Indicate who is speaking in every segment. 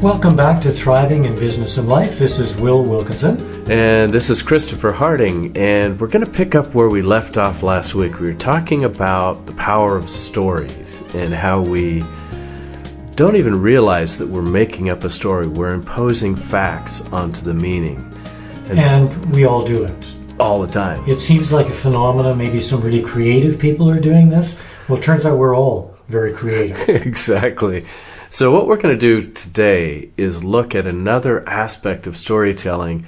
Speaker 1: Welcome back to Thriving in Business and Life. This is Will Wilkinson.
Speaker 2: And this is Christopher Harding, and we're going to pick up where we left off last week. We were talking about the power of stories and how we don't even realize that we're making up a story. We're imposing facts onto the meaning.
Speaker 1: And we all do it.
Speaker 2: All the time.
Speaker 1: It seems like a phenomenon. Maybe some really creative people are doing this. Well, it turns out we're all very creative.
Speaker 2: Exactly. So what we're going to do today is look at another aspect of storytelling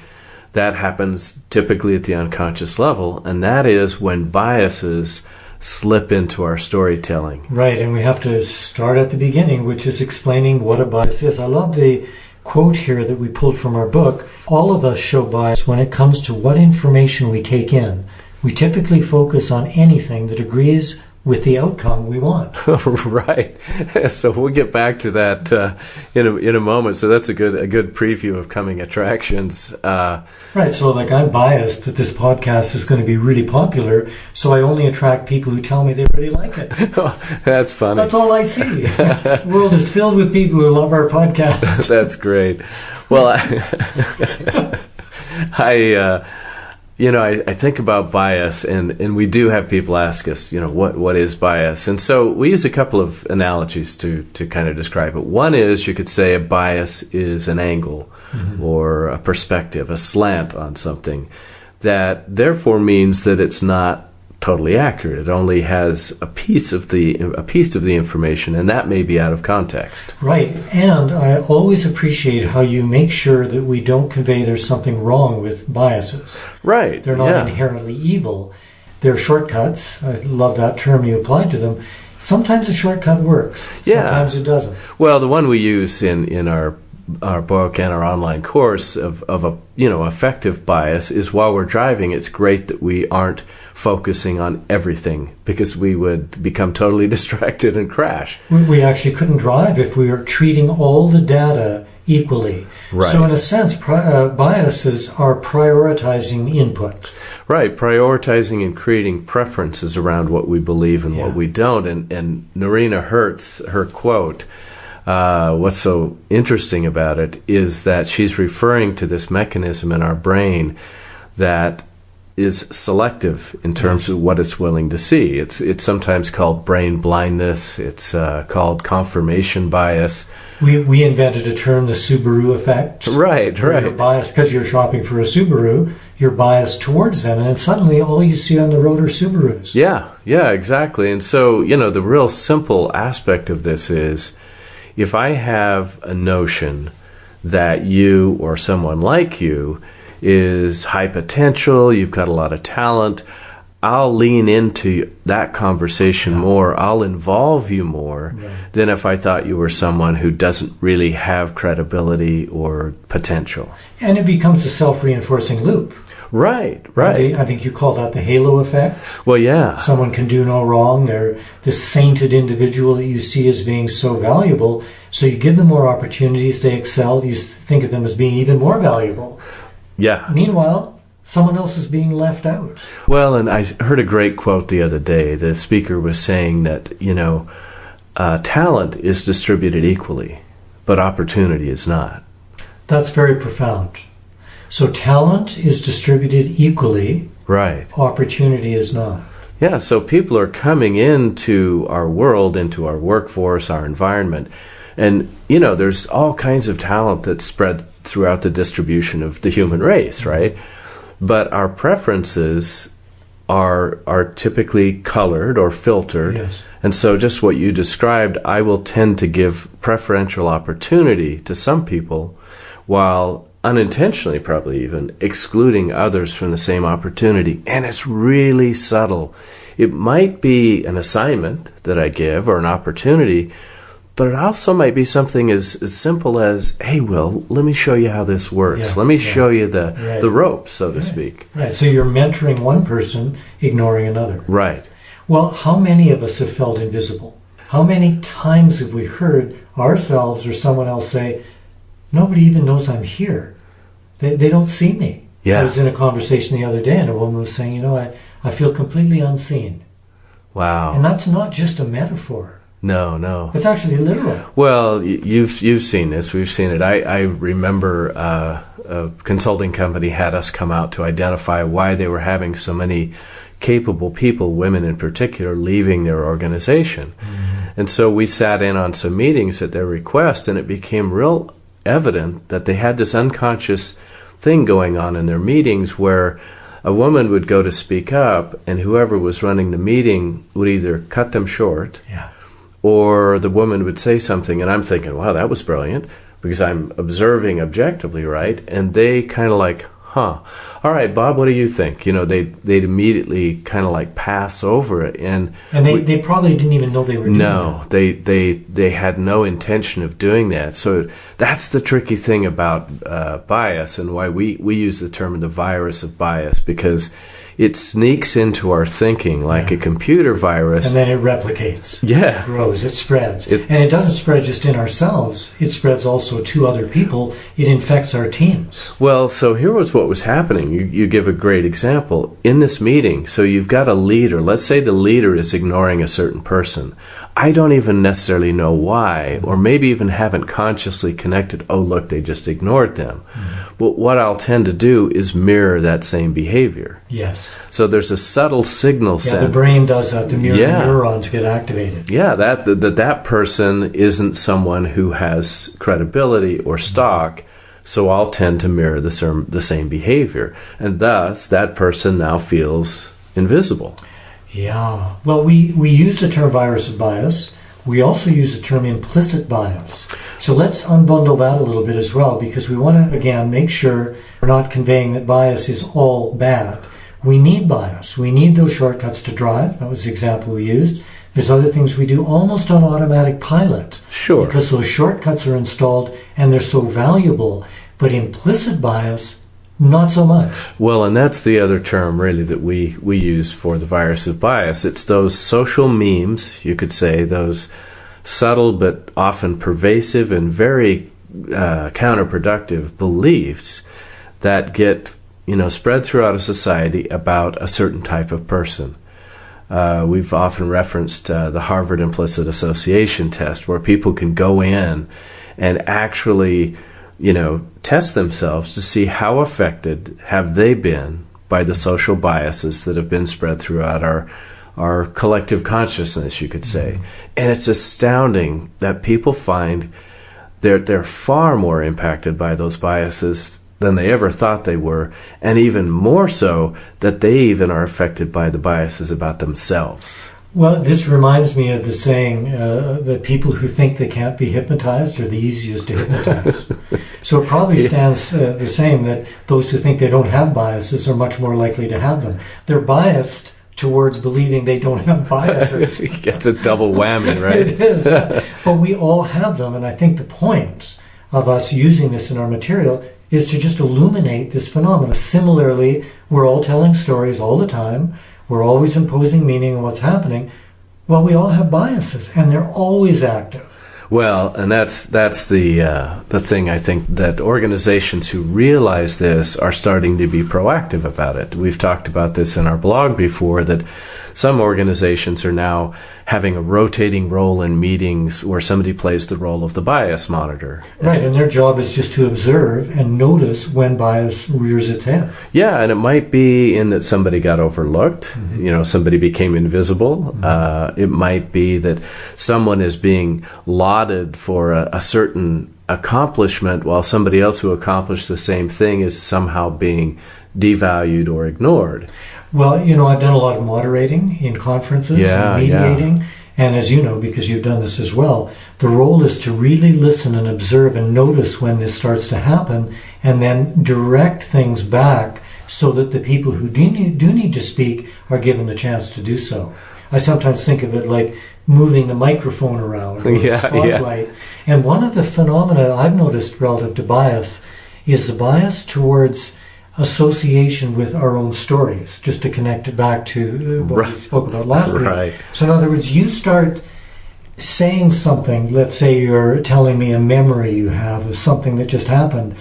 Speaker 2: that happens typically at the unconscious level, and that is when biases slip into our storytelling.
Speaker 1: Right, and we have to start at the beginning, which is explaining what a bias is. I love the quote here that we pulled from our book. All of us show bias when it comes to what information we take in. We typically focus on anything that agrees with the outcome we want.
Speaker 2: Right. So we'll get back to that in a moment. So that's a good preview of coming attractions.
Speaker 1: Right. So like I'm biased that this podcast is going to be really popular, so I only attract people who tell me they really like it.
Speaker 2: That's funny.
Speaker 1: That's all I see. The world is filled with people who love our podcast.
Speaker 2: That's great. Well, I think about bias, and we do have people ask us, what is bias? And so we use a couple of analogies to kind of describe it. One is, you could say a bias is an angle or a perspective, a slant on something that therefore means that it's not totally accurate. It only has a piece of the information, and that may be out of context.
Speaker 1: Right. And I always appreciate how you make sure that we don't convey there's something wrong with biases.
Speaker 2: Right.
Speaker 1: They're not inherently evil. They're shortcuts. I love that term you applied to them. Sometimes a shortcut works. Sometimes it doesn't.
Speaker 2: Well, the one we use in our book and our online course of a effective bias is, while we're driving, it's great that we aren't focusing on everything, because we would become totally distracted and crash.
Speaker 1: We actually couldn't drive if we were treating all the data equally.
Speaker 2: Right.
Speaker 1: So in a sense, biases are prioritizing input.
Speaker 2: Right, prioritizing and creating preferences around what we believe and what we don't. And Norina Hertz, her quote, what's so interesting about it is that she's referring to this mechanism in our brain that is selective in terms of what it's willing to see. It's sometimes called brain blindness. It's called confirmation bias.
Speaker 1: We invented a term, the Subaru effect.
Speaker 2: Right.
Speaker 1: You're biased because you're shopping for a Subaru. You're biased towards them, and then suddenly all you see on the road are Subarus.
Speaker 2: Yeah, exactly. And so, the real simple aspect of this is, if I have a notion that you or someone like you is high potential, you've got a lot of talent, I'll lean into that conversation more. I'll involve you more than if I thought you were someone who doesn't really have credibility or potential. And
Speaker 1: it becomes a self-reinforcing loop.
Speaker 2: Right.
Speaker 1: I think you call that the halo effect.
Speaker 2: Well, yeah.
Speaker 1: Someone can do no wrong. They're this sainted individual that you see as being so valuable. So you give them more opportunities, they excel, you think of them as being even more valuable.
Speaker 2: Yeah.
Speaker 1: Meanwhile, someone else is being left out.
Speaker 2: Well, and I heard a great quote the other day. The speaker was saying that, talent is distributed equally, but opportunity is not.
Speaker 1: That's very profound. So talent is distributed equally.
Speaker 2: Right.
Speaker 1: Opportunity is not.
Speaker 2: Yeah, so people are coming into our world, into our workforce, our environment. And, there's all kinds of talent that's spread throughout the distribution of the human race, right? But our preferences are typically colored or filtered.
Speaker 1: Yes.
Speaker 2: And so just what you described, I will tend to give preferential opportunity to some people, while unintentionally probably even excluding others from the same opportunity. And it's really subtle. It might be an assignment that I give or an opportunity, but it also might be something as simple as, hey, Will, let me show you how this works. Let me show you the ropes, so to speak.
Speaker 1: Right. So you're mentoring one person, ignoring another.
Speaker 2: Right.
Speaker 1: Well, how many of us have felt invisible? How many times have we heard ourselves or someone else say, nobody even knows I'm here. They don't see me.
Speaker 2: Yeah.
Speaker 1: I was in a conversation the other day, and a woman was saying, I feel completely unseen.
Speaker 2: Wow.
Speaker 1: And that's not just a metaphor.
Speaker 2: No, no.
Speaker 1: It's actually literal.
Speaker 2: Well, you've seen this. We've seen it. I remember a consulting company had us come out to identify why they were having so many capable people, women in particular, leaving their organization. And so we sat in on some meetings at their request, and it became real evident that they had this unconscious thing going on in their meetings where a woman would go to speak up, and whoever was running the meeting would either cut them short, or the woman would say something, and I'm thinking, wow, that was brilliant, because I'm observing objectively, right? And they kind of like, all right, Bob, what do you think? They'd immediately kind of like pass over it. And
Speaker 1: they probably didn't even know they were doing that.
Speaker 2: No, they had no intention of doing that. So that's the tricky thing about bias, and why we use the term the virus of bias, because it sneaks into our thinking like a computer virus.
Speaker 1: And then it replicates.
Speaker 2: Yeah.
Speaker 1: It grows. It spreads. And it doesn't spread just in ourselves. It spreads also to other people. It infects our teams.
Speaker 2: Well, so here was what was happening. You give a great example. In this meeting, so you've got a leader. Let's say the leader is ignoring a certain person. I don't even necessarily know why, or maybe even haven't consciously connected, oh, look, they just ignored them. But what I'll tend to do is mirror that same behavior.
Speaker 1: Yes.
Speaker 2: So there's a subtle signal
Speaker 1: sent. The brain does that. The neurons get activated.
Speaker 2: Yeah, that person isn't someone who has credibility or stock, so I'll tend to mirror the same behavior. And thus, that person now feels invisible.
Speaker 1: Yeah. Well, we use the term virus of bias. We also use the term implicit bias. So let's unbundle that a little bit as well, because we want to, again, make sure we're not conveying that bias is all bad. We need bias. We need those shortcuts to drive. That was the example we used. There's other things we do almost on automatic pilot.
Speaker 2: Sure.
Speaker 1: Because those shortcuts are installed and they're so valuable. But implicit bias, not so much.
Speaker 2: Well, and that's the other term really that we use for the virus of bias. It's those social memes, you could say, those subtle but often pervasive and very counterproductive beliefs that get spread throughout a society about a certain type of person. We've often referenced the Harvard Implicit Association test, where people can go in and actually test themselves to see how affected have they been by the social biases that have been spread throughout our collective consciousness, you could say. And it's astounding that people find they're far more impacted by those biases than they ever thought they were, and even more so that they even are affected by the biases about themselves.
Speaker 1: Well, this reminds me of the saying that people who think they can't be hypnotized are the easiest to hypnotize. So it probably stands the same, that those who think they don't have biases are much more likely to have them. They're biased towards believing they don't have biases.
Speaker 2: It's a double whammy, right?
Speaker 1: It is. But we all have them, and I think the point of us using this in our material is to just illuminate this phenomenon. Similarly, we're all telling stories all the time. We're always imposing meaning on what's happening. Well, we all have biases, and they're always active.
Speaker 2: Well, and that's the thing, I think, that organizations who realize this are starting to be proactive about it. We've talked about this in our blog before, that some organizations are now having a rotating role in meetings where somebody plays the role of the bias monitor.
Speaker 1: Right, and their job is just to observe and notice when bias rears its head.
Speaker 2: Yeah, and it might be in that somebody got overlooked, somebody became invisible. It might be that someone is being lauded for a certain accomplishment while somebody else who accomplished the same thing is somehow being devalued or ignored.
Speaker 1: Well, I've done a lot of moderating in conferences and mediating. And as you know, because you've done this as well, the role is to really listen and observe and notice when this starts to happen, and then direct things back so that the people who do need to speak are given the chance to do so. I sometimes think of it like moving the microphone around or the spotlight. And one of the phenomena I've noticed relative to bias is the bias towards association with our own stories, just to connect it back to what we spoke about last week. So in other words, you start saying something, let's say you're telling me a memory you have of something that just happened,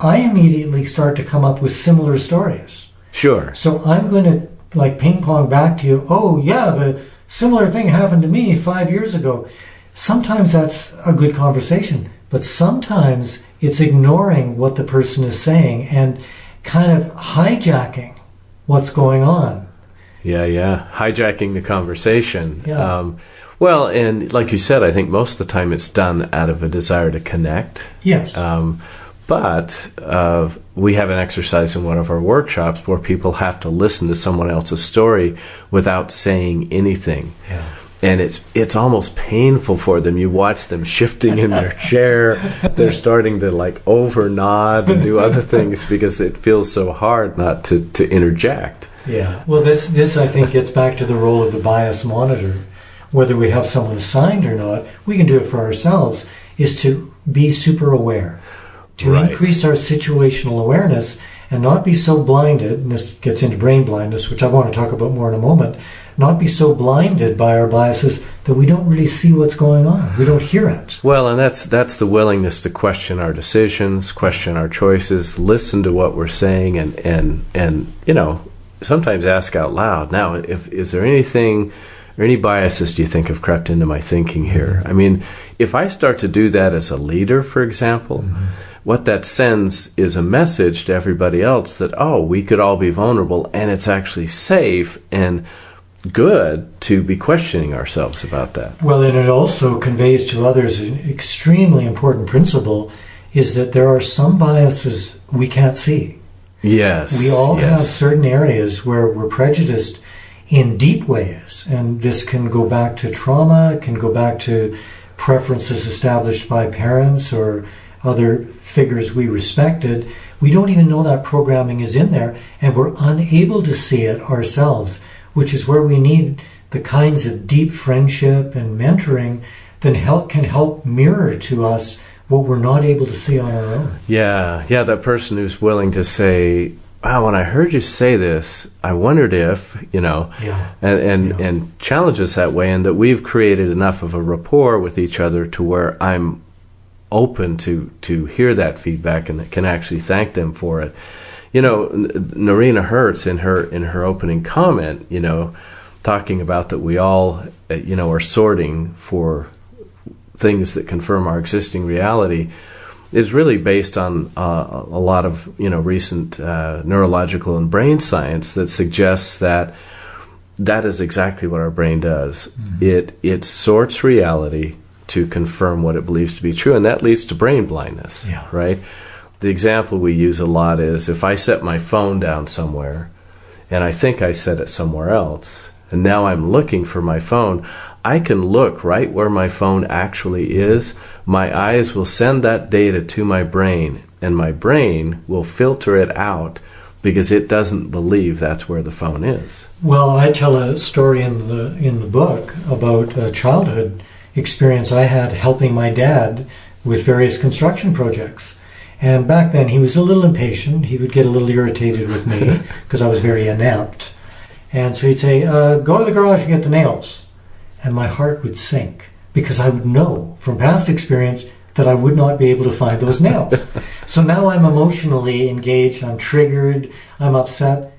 Speaker 1: I immediately start to come up with similar stories.
Speaker 2: Sure.
Speaker 1: So I'm going to ping pong back to you, oh yeah, the Similar thing happened to me 5 years ago. Sometimes that's a good conversation, but sometimes it's ignoring what the person is saying and kind of hijacking what's going on.
Speaker 2: Yeah. Hijacking the conversation.
Speaker 1: Yeah.
Speaker 2: Well, and like you said, I think most of the time it's done out of a desire to connect.
Speaker 1: Yes.
Speaker 2: But we have an exercise in one of our workshops where people have to listen to someone else's story without saying anything.
Speaker 1: Yeah.
Speaker 2: And it's almost painful for them. You watch them shifting in their chair. They're starting to like over nod and do other things because it feels so hard not to interject.
Speaker 1: Yeah. Well, this I think gets back to the role of the bias monitor. Whether we have someone assigned or not, we can do it for ourselves, is to be super aware, to increase our situational awareness and not be so blinded, and this gets into brain blindness, which I want to talk about more in a moment, not be so blinded by our biases that we don't really see what's going on. We don't hear it.
Speaker 2: Well, and that's the willingness to question our decisions, question our choices, listen to what we're saying, and sometimes ask out loud. Now, is there anything or any biases do you think have crept into my thinking here? I mean, if I start to do that as a leader, for example, what that sends is a message to everybody else that, we could all be vulnerable, and it's actually safe and good to be questioning ourselves about that.
Speaker 1: Well, and it also conveys to others an extremely important principle, is that there are some biases we can't see.
Speaker 2: Yes.
Speaker 1: We all have certain areas where we're prejudiced in deep ways, and this can go back to trauma, it can go back to preferences established by parents or other figures we respected. We don't even know that programming is in there, and we're unable to see it ourselves, which is where we need the kinds of deep friendship and mentoring that can help mirror to us what we're not able to see on our own.
Speaker 2: Yeah, that person who's willing to say, wow, when I heard you say this, I wondered if, and challenge us that way, and that we've created enough of a rapport with each other to where I'm open to hear that feedback and can actually thank them for it. Narina Hertz in her opening comment, talking about that we all, are sorting for things that confirm our existing reality, is really based on a lot of recent neurological and brain science that suggests that is exactly what our brain does. Mm-hmm. It sorts reality to confirm what it believes to be true, and that leads to brain blindness.
Speaker 1: Yeah.
Speaker 2: Right? The example we use a lot is if I set my phone down somewhere and I think I set it somewhere else, and now I'm looking for my phone, I can look right where my phone actually is. My eyes will send that data to my brain, and my brain will filter it out because it doesn't believe that's where the phone is.
Speaker 1: Well, I tell a story in the book about a childhood experience I had helping my dad with various construction projects. And back then he was a little impatient. He would get a little irritated with me because I was very inept. And so he'd say, go to the garage and get the nails. And my heart would sink because I would know from past experience that I would not be able to find those nails. So now I'm emotionally engaged, I'm triggered, I'm upset.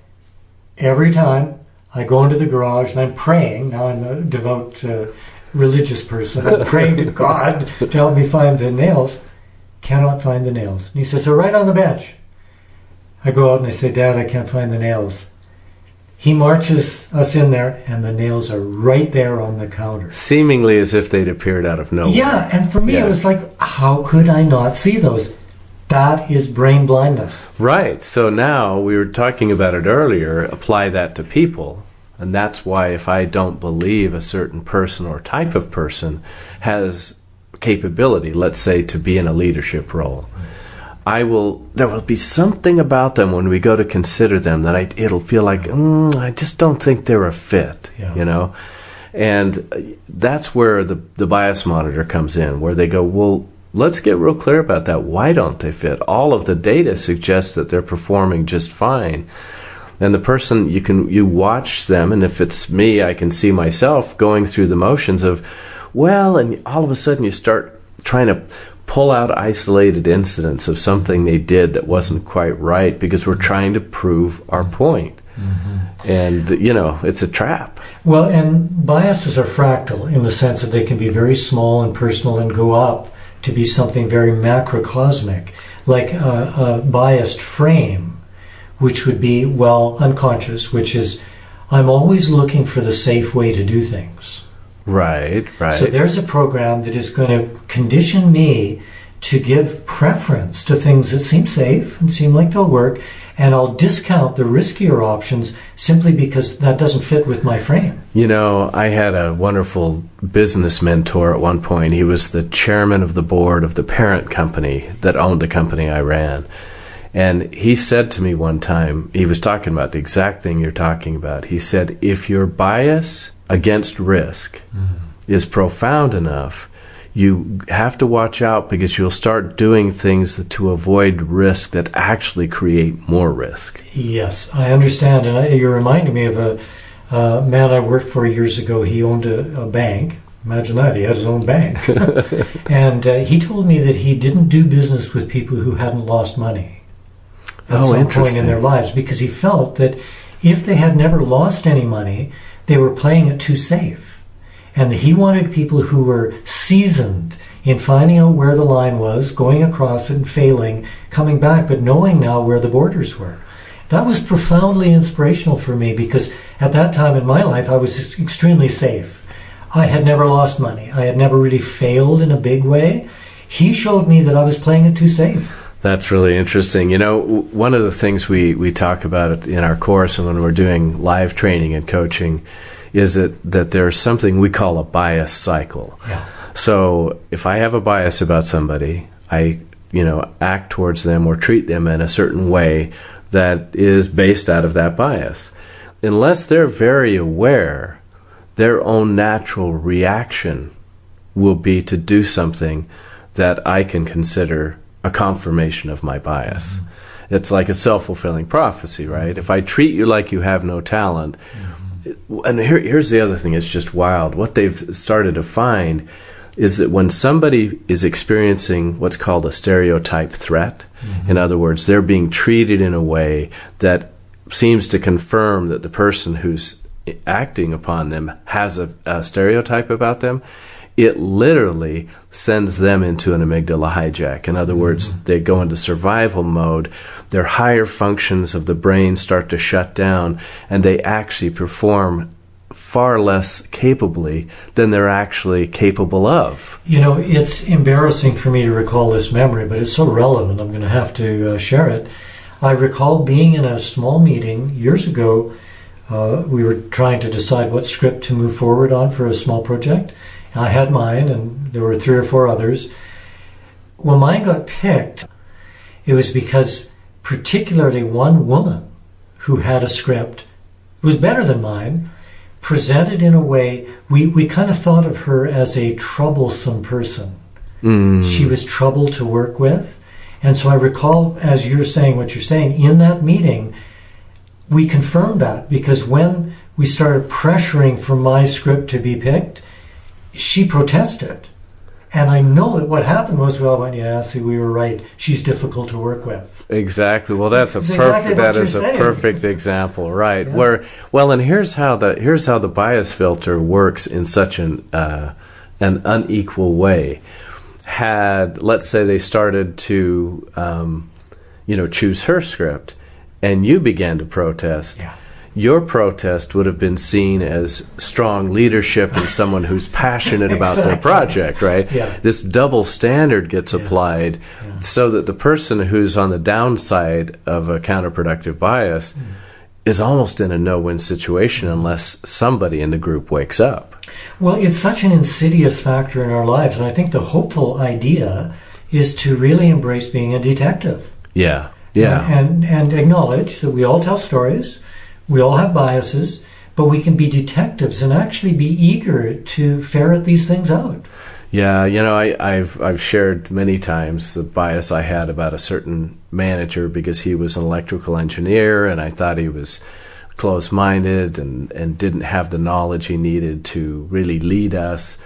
Speaker 1: Every time I go into the garage and I'm praying, now I'm a devout religious person, I'm praying to God to help me find the nails, cannot find the nails. And he says, they're right on the bench. I go out and I say, Dad, I can't find the nails. He marches us in there, and the nails are right there on the counter.
Speaker 2: Seemingly as if they'd appeared out of nowhere.
Speaker 1: Yeah, and for me it was like, how could I not see those? That is brain blindness.
Speaker 2: Right. So now, we were talking about it earlier, apply that to people. And that's why if I don't believe a certain person or type of person has capability, let's say, to be in a leadership role, there will be something about them when we go to consider them that it'll feel like, I just don't think they're a fit, And that's where the bias monitor comes in, where they go, well, let's get real clear about that. Why don't they fit? All of the data suggests that they're performing just fine. And the person, you watch them, and if it's me, I can see myself going through the motions of, and all of a sudden you start trying to pull out isolated incidents of something they did that wasn't quite right because we're trying to prove our point. And, you know, it's a trap.
Speaker 1: Well, and biases are fractal in the sense that they can be very small and personal and go up to be something very macrocosmic, like a biased frame, which would be, well, unconscious, which is, I'm always looking for the safe way to do things.
Speaker 2: Right.
Speaker 1: So there's a program that is going to condition me to give preference to things that seem safe and seem like they'll work, and I'll discount the riskier options simply because that doesn't fit with my frame.
Speaker 2: You know, I had a wonderful business mentor at one point. He was the chairman of the board of the parent company that owned the company I ran. And he said to me one time, he was talking about the exact thing you're talking about. He said, if your bias against risk is profound enough, you have to watch out because you'll start doing things to avoid risk that actually create more risk.
Speaker 1: Yes, I understand. And you're reminding me of a man I worked for years ago. He owned a bank. Imagine that, he had his own bank. And he told me that he didn't do business with people who hadn't lost money at some point in their lives, because he felt that if they had never lost any money, they were playing it too safe. And he wanted people who were seasoned in finding out where the line was, going across it and failing, coming back, but knowing now where the borders were. That was profoundly inspirational for me, because at that time in my life, I was extremely safe. I had never lost money. I had never really failed in a big way. He showed me that I was playing it too safe.
Speaker 2: That's really interesting. You know, one of the things we talk about in our course and when we're doing live training and coaching is that there's something we call a bias cycle.
Speaker 1: Yeah.
Speaker 2: So if I have a bias about somebody, I, you know, act towards them or treat them in a certain way that is based out of that bias. Unless they're very aware, their own natural reaction will be to do something that I can consider a confirmation of my bias. It's like a self-fulfilling prophecy, right? If I treat you like you have no talent, and here's the other thing, it's just wild. What they've started to find is that when somebody is experiencing what's called a stereotype threat, in other words, they're being treated in a way that seems to confirm that the person who's acting upon them has a stereotype about them, it literally sends them into an amygdala hijack. In other words, they go into survival mode. Their higher functions of the brain start to shut down, and they actually perform far less capably than they're actually capable of.
Speaker 1: You know, it's embarrassing for me to recall this memory, but it's so relevant, I'm going to have to share it. I recall being in a small meeting years ago. We were trying to decide what script to move forward on for a small project. I had mine, and there were 3 or 4 others. When mine got picked, it was because particularly one woman who had a script, was better than mine, presented in a way, we kind of thought of her as a troublesome person. She was trouble to work with. And so I recall, as you're saying what you're saying, in that meeting, we confirmed that, because when we started pressuring for my script to be picked, she protested. And I know that what happened was, well, I went, yeah, see, we were right. She's difficult to work with.
Speaker 2: Exactly. Well, that's
Speaker 1: exactly
Speaker 2: that is a perfect example, right? Yeah. And here's how the bias filter works in such an unequal way. Let's say they started to choose her script, and you began to protest.
Speaker 1: Yeah.
Speaker 2: Your protest would have been seen as strong leadership and someone who's passionate about their project, right?
Speaker 1: Yeah.
Speaker 2: This double standard gets applied so that the person who's on the downside of a counterproductive bias is almost in a no-win situation unless somebody in the group wakes up.
Speaker 1: Well, it's such an insidious factor in our lives, and I think the hopeful idea is to really embrace being a detective.
Speaker 2: Yeah.
Speaker 1: And acknowledge that we all tell stories. We all have biases, but we can be detectives and actually be eager to ferret these things out.
Speaker 2: Yeah, I've shared many times the bias I had about a certain manager because he was an electrical engineer, and I thought he was close-minded and didn't have the knowledge he needed to really lead us.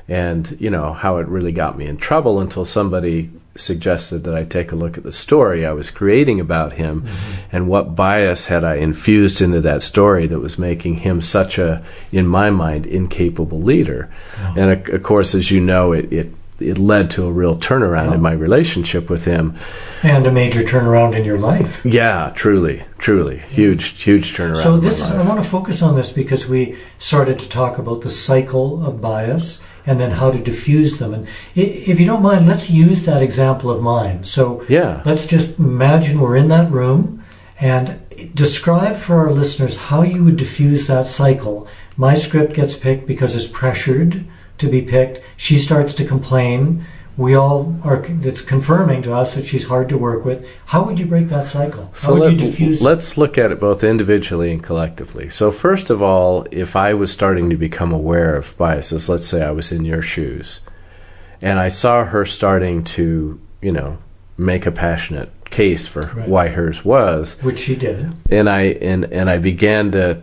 Speaker 2: and how it really got me in trouble until somebody suggested that I take a look at the story I was creating about him, and what bias had I infused into that story that was making him such a, in my mind, incapable leader. And of course, as you know, it led to a real turnaround in my relationship with him.
Speaker 1: And a major turnaround in your life.
Speaker 2: Yeah, truly. Huge turnaround.
Speaker 1: So I want to focus on this because we started to talk about the cycle of bias and then how to diffuse them. And if you don't mind, let's use that example of mine. So let's just imagine we're in that room and describe for our listeners how you would diffuse that cycle. My script gets picked because it's pressured to be picked. She starts to complain. We all are, that's confirming to us that she's hard to work with. How would you break that cycle? How would you diffuse it?
Speaker 2: Let's look at it both individually and collectively. So first of all, if I was starting to become aware of biases, let's say I was in your shoes, and I saw her starting to, make a passionate case for why hers was.
Speaker 1: Which she did.
Speaker 2: And I began to,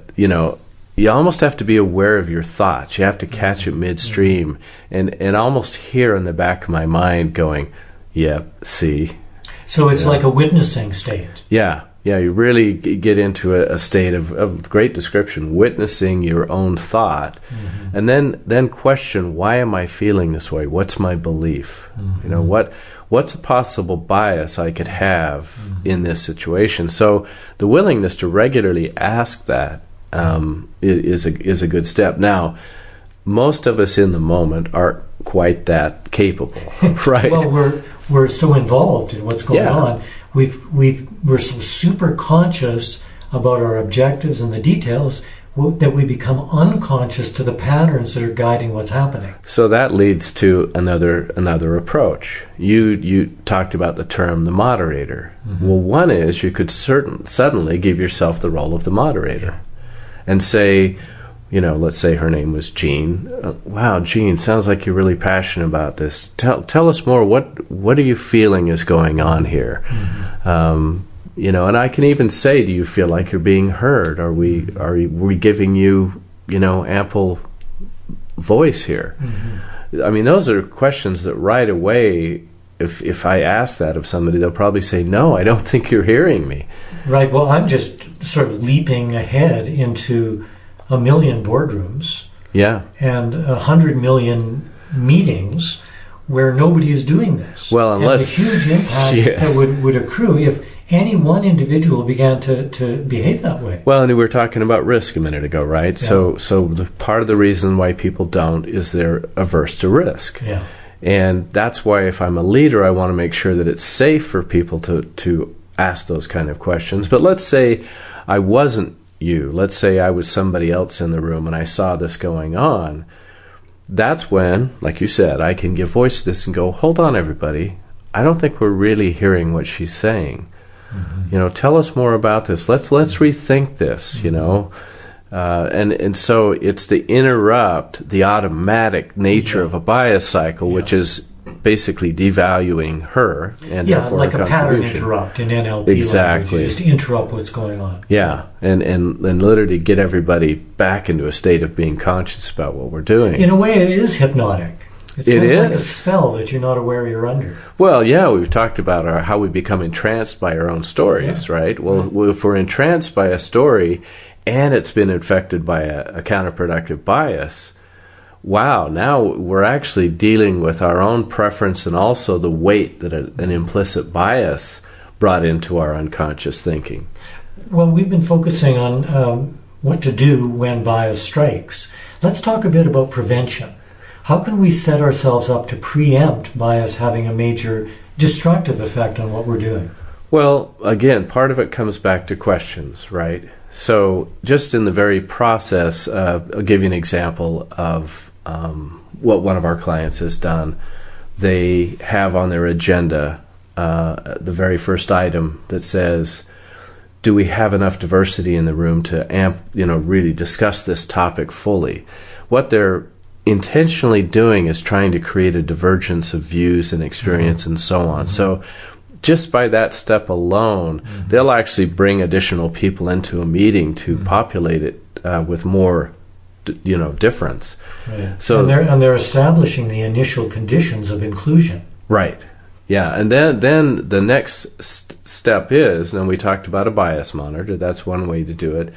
Speaker 2: you almost have to be aware of your thoughts. You have to catch it midstream and almost hear in the back of my mind going, see.
Speaker 1: So it's like a witnessing state.
Speaker 2: Yeah, you really get into a state of great description, witnessing your own thought, and then question, why am I feeling this way? What's my belief? What's a possible bias I could have in this situation? So the willingness to regularly ask that is a good step. Now, most of us in the moment aren't quite that capable, right?
Speaker 1: Well, we're so involved in what's going on. We're so super conscious about our objectives and the details that we become unconscious to the patterns that are guiding what's happening.
Speaker 2: So that leads to another approach. You talked about the term the moderator. Well, one is you could suddenly give yourself the role of the moderator. And say, let's say her name was Jean. Wow, Jean, sounds like you're really passionate about this. Tell us more. What are you feeling is going on here? And I can even say, do you feel like you're being heard? Are we giving you, ample voice here? I mean, those are questions that right away, if I ask that of somebody, they'll probably say, no, I don't think you're hearing me.
Speaker 1: Right. Well, I'm just sort of leaping ahead into 1 million boardrooms. And 100 million meetings where nobody is doing this.
Speaker 2: Well, unless...
Speaker 1: And the huge impact that would accrue if any one individual began to behave that way.
Speaker 2: Well, and we were talking about risk a minute ago, right? So the part of the reason why people don't is they're averse to risk. And that's why if I'm a leader, I want to make sure that it's safe for people to ask those kind of questions. But let's say I wasn't you. Let's say I was somebody else in the room and I saw this going on. That's when, like you said, I can give voice to this and go, hold on, everybody. I don't think we're really hearing what she's saying. Tell us more about this. Let's rethink this, And so it's to interrupt the automatic nature of a bias cycle, which is basically devaluing her and therefore
Speaker 1: like
Speaker 2: her
Speaker 1: a pattern interrupt in NLP.
Speaker 2: Exactly.
Speaker 1: Just interrupt what's going on.
Speaker 2: And literally get everybody back into a state of being conscious about what we're doing.
Speaker 1: In a way, it is hypnotic. It's kind of like a spell that you're not aware you're under.
Speaker 2: Well, we've talked about how we become entranced by our own stories, right? Well, if we're entranced by a story and it's been infected by a counterproductive bias, wow, now we're actually dealing with our own preference and also the weight that an implicit bias brought into our unconscious thinking.
Speaker 1: Well, we've been focusing on what to do when bias strikes. Let's talk a bit about prevention. How can we set ourselves up to preempt bias having a major destructive effect on what we're doing?
Speaker 2: Well, again, part of it comes back to questions, right? So just in the very process, I'll give you an example of what one of our clients has done. They have on their agenda the very first item that says, do we have enough diversity in the room to really discuss this topic fully? What they're intentionally doing is trying to create a divergence of views and experience and so on. So just by that step alone, they'll actually bring additional people into a meeting to populate it with more difference.
Speaker 1: Right.
Speaker 2: So
Speaker 1: and they're establishing the initial conditions of inclusion.
Speaker 2: Right. Yeah, and then the next step is, and we talked about a bias monitor, that's one way to do it.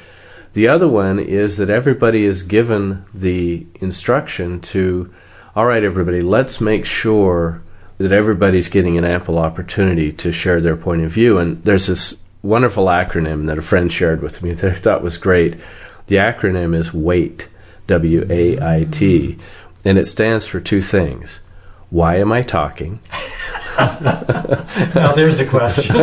Speaker 2: The other one is that everybody is given the instruction to, all right, everybody, let's make sure that everybody's getting an ample opportunity to share their point of view. And there's this wonderful acronym that a friend shared with me that I thought was great. The acronym is WAIT, W-A-I-T, and it stands for two things. Why am I talking?
Speaker 1: Now there's a question.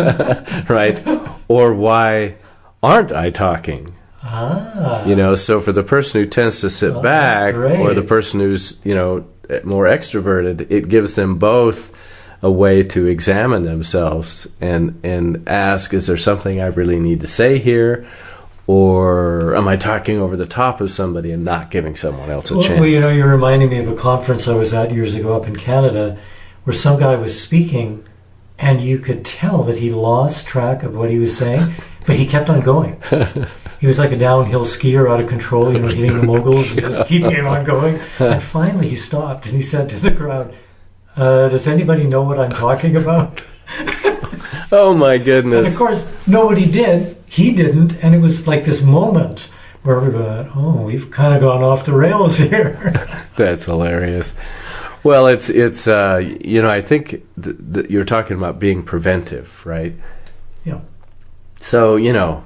Speaker 2: Right. Or why aren't I talking? So for the person who tends to sit back, or the person who's, more extroverted, it gives them both a way to examine themselves and ask, is there something I really need to say here? Or am I talking over the top of somebody and not giving someone else a chance?
Speaker 1: Well, you're reminding me of a conference I was at years ago up in Canada where some guy was speaking and you could tell that he lost track of what he was saying, but he kept on going. He was like a downhill skier out of control, hitting the moguls and just keeping on going. And finally he stopped and he said to the crowd, does anybody know what I'm talking about?
Speaker 2: Oh my goodness.
Speaker 1: And of course, nobody did. He didn't. And it was like this moment where we went, we've kind of gone off the rails here.
Speaker 2: That's hilarious. Well, it's I think that you're talking about being preventive, right?
Speaker 1: Yeah.
Speaker 2: So,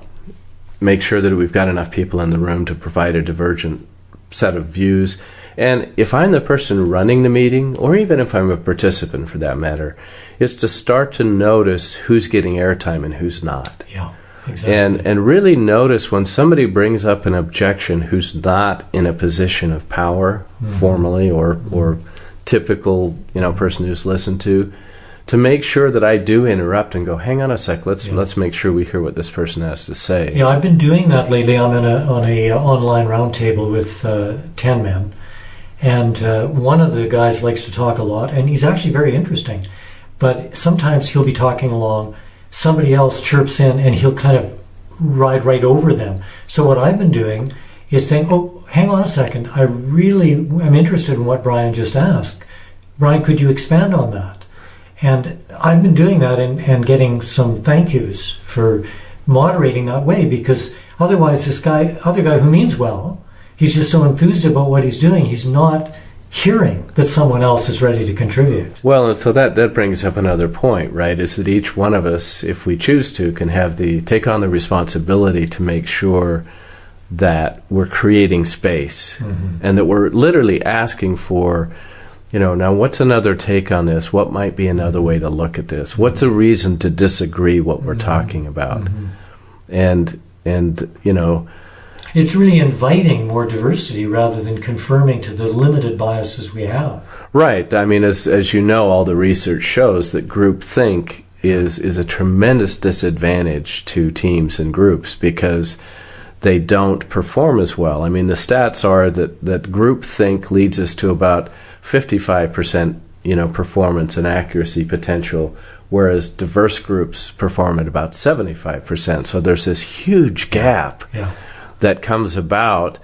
Speaker 2: make sure that we've got enough people in the room to provide a divergent set of views. And if I'm the person running the meeting, or even if I'm a participant for that matter, is to start to notice who's getting airtime and who's not.
Speaker 1: Yeah, exactly.
Speaker 2: And really notice when somebody brings up an objection who's not in a position of power, formally or typical, person who's listened to make sure that I do interrupt and go, hang on a sec, let's make sure we hear what this person has to say.
Speaker 1: Yeah, I've been doing that lately. I'm on a online roundtable with 10 men. And one of the guys likes to talk a lot, and he's actually very interesting. But sometimes he'll be talking along, somebody else chirps in, and he'll kind of ride right over them. So what I've been doing is saying, hang on a second, I really am interested in what Brian just asked. Brian, could you expand on that? And I've been doing that and getting some thank yous for moderating that way, because otherwise this other guy who means well, he's just so enthused about what he's doing, he's not hearing that someone else is ready to contribute.
Speaker 2: Well, and so that brings up another point, right, is that each one of us, if we choose to, can take on the responsibility to make sure that we're creating space and that we're literally asking for, now what's another take on this? What might be another way to look at this? What's a reason to disagree what we're talking about? And
Speaker 1: it's really inviting more diversity rather than confirming to the limited biases we have.
Speaker 2: Right. I mean, as you know, all the research shows that groupthink is a tremendous disadvantage to teams and groups because they don't perform as well. I mean, the stats are that groupthink leads us to about 55%, performance and accuracy potential, whereas diverse groups perform at about 75%. So there's this huge gap.
Speaker 1: Yeah.
Speaker 2: That comes about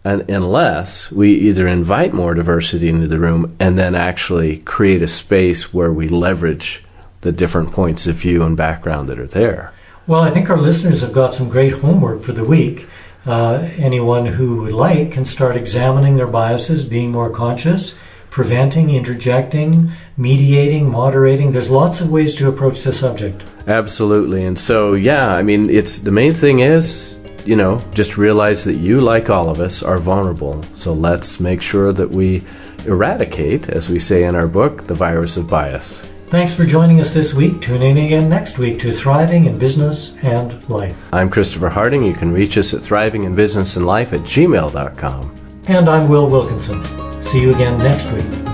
Speaker 2: unless we either invite more diversity into the room and then actually create a space where we leverage the different points of view and background that are there.
Speaker 1: Well, I think our listeners have got some great homework for the week. Anyone who would like can start examining their biases, being more conscious, preventing, interjecting, mediating, moderating. There's lots of ways to approach the subject.
Speaker 2: Absolutely. And so, it's the main thing is, just realize that you, like all of us, are vulnerable. So let's make sure that we eradicate, as we say in our book, the virus of bias.
Speaker 1: Thanks for joining us this week. Tune in again next week to Thriving in Business and Life.
Speaker 2: I'm Christopher Harding. You can reach us at thrivingin business and life@gmail.com.
Speaker 1: And I'm Will Wilkinson. See you again next week.